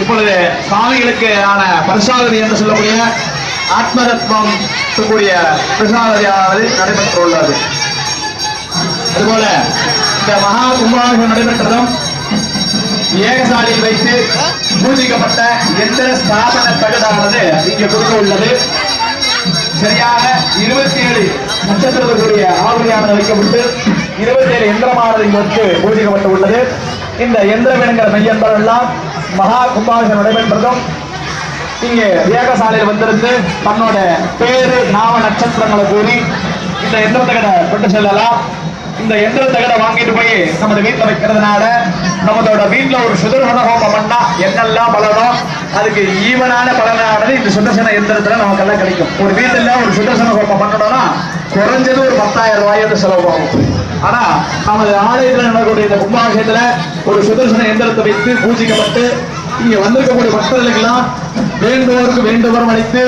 இப்பொழுது சுவாமிகளுக்கு ஆன பிரசாதனை என்று சொல்லக்கூடிய ஆத்மரத்னம் கூடிய பிரசாதனையானது நடைபெற்றுள்ளது. அதுபோல இந்த மகா கும்பாபிஷேகம் நடைபெற்றதும் ஏகசாலையில் வைத்து பூஜிக்கப்பட்ட எந்திர ஸ்தாபன தகடானது இங்கே கொடுக்க உள்ளது. சரியாக 27 நட்சத்திரத்துக்குரிய ஆவணியானது வைக்கப்பட்டு 27 எந்திரமானது இங்கு பூஜிக்கப்பட்டு உள்ளது. இந்த எந்திரம் என்கிற மெய்யன்பர் எல்லாம் மகா கும்பாபிஷேகம் நடைபெற்றதும் இங்கே ஏகசாலையில் வந்திருந்து தன்னோட பேரு நாம நட்சத்திரங்களை கூறி இந்த எந்திர தகடை கொண்டு செல்லலாம். இந்த எந்திர தகடை வாங்கிட்டு போய் நம்ம வீட்டுல வைக்கிறதுனால நம்மளோட வீட்டுல ஒரு சுதர்சன ஹோமம் பண்ணா என்னெல்லாம் பலனோ அதுக்கு ஈவனான பலனானது இந்த சுதர்சன எந்திரத்துல நமக்கு எல்லாம் கிடைக்கும். ஒரு வீட்டுல ஒரு சுதர்சன ஹோமம் பண்ணணும்னா குறைஞ்சது ஒரு 10,000 ரூபாய் செலவு ஆகும். ஆனா நமது ஆலயத்தில் நடக்கக்கூடிய இந்த கும்பாபிஷேகத்துல ஒரு சுதர்சன எந்திரத்தை வைத்து பூஜிக்கப்பட்டு இங்க வந்திருக்கக்கூடிய பக்தர்களுக்கெல்லாம் வேண்டுவோருக்கு வேண்டுவரம் அளித்து